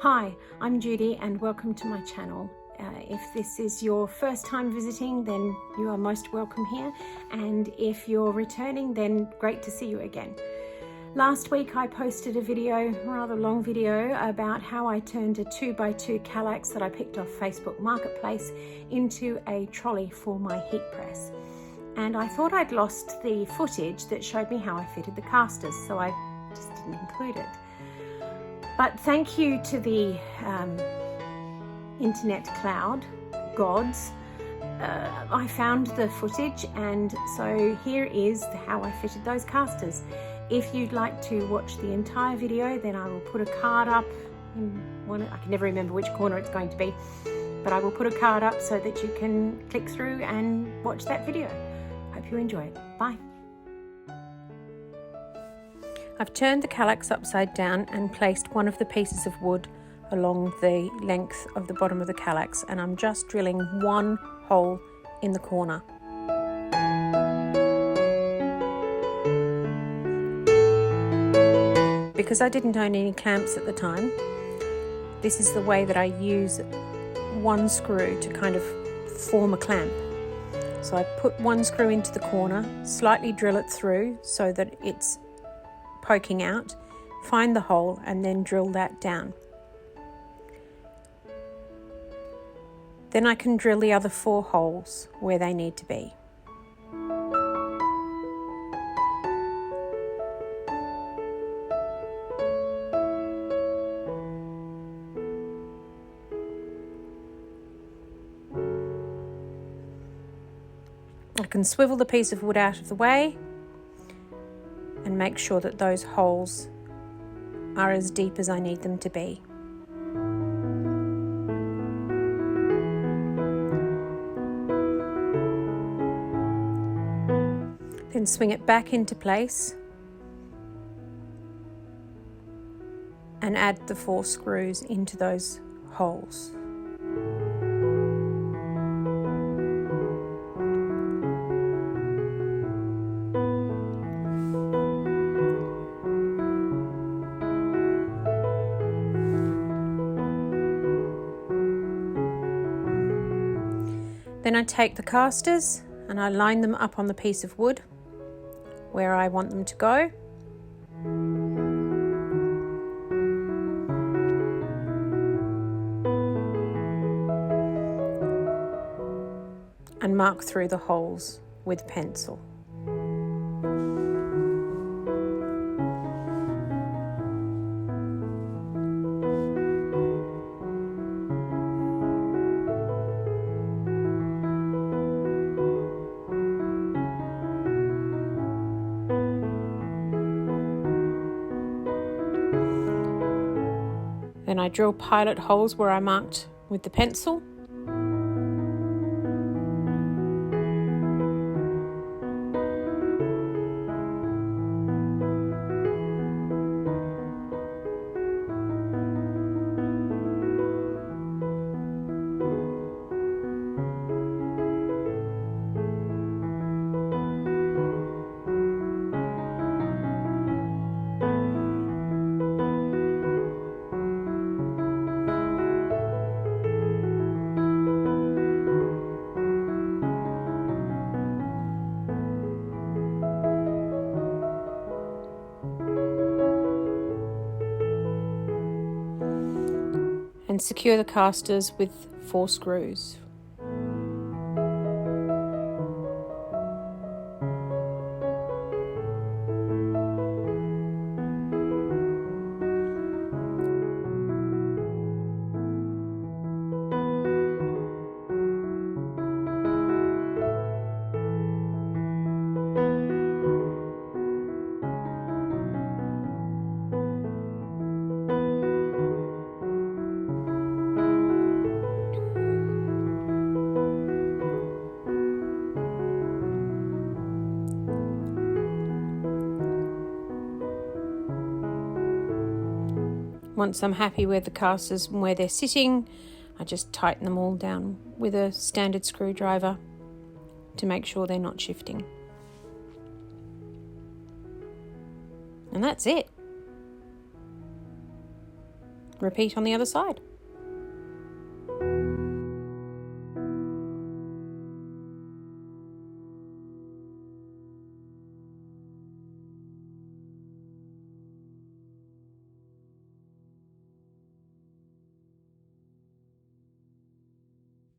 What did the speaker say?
Hi, I'm Judy and welcome to my channel. If this is your first time visiting, then you are most welcome here, and if you're returning, then great to see you again. Last week I posted a video, a rather long video, about how I turned a 2x2 Kallax that I picked off Facebook Marketplace into a trolley for my heat press. And I thought I'd lost the footage that showed me how I fitted the castors, so I just didn't include it. But thank you to the internet cloud gods, I found the footage, and so here is how I fitted those castors. If you'd like to watch the entire video, then I will put a card up in one, I can never remember which corner it's going to be, but I will put a card up so that you can click through and watch that video. Hope you enjoy it. Bye. I've turned the Kallax upside down and placed one of the pieces of wood along the length of the bottom of the Kallax, and I'm just drilling one hole in the corner. Because I didn't own any clamps at the time, this is the way that I use one screw to kind of form a clamp. So I put one screw into the corner, slightly drill it through so that it's poking out, find the hole and then drill that down. Then I can drill the other 4 holes where they need to be. I can swivel the piece of wood out of the way and make sure that those holes are as deep as I need them to be. Then swing it back into place and add the 4 screws into those holes. Then I take the castors and I line them up on the piece of wood where I want them to go. And mark through the holes with pencil. Then I drill pilot holes where I marked with the pencil. And secure the castors with 4 screws. Once I'm happy with the castors and where they're sitting, I just tighten them all down with a standard screwdriver to make sure they're not shifting. And that's it. repeat on the other side.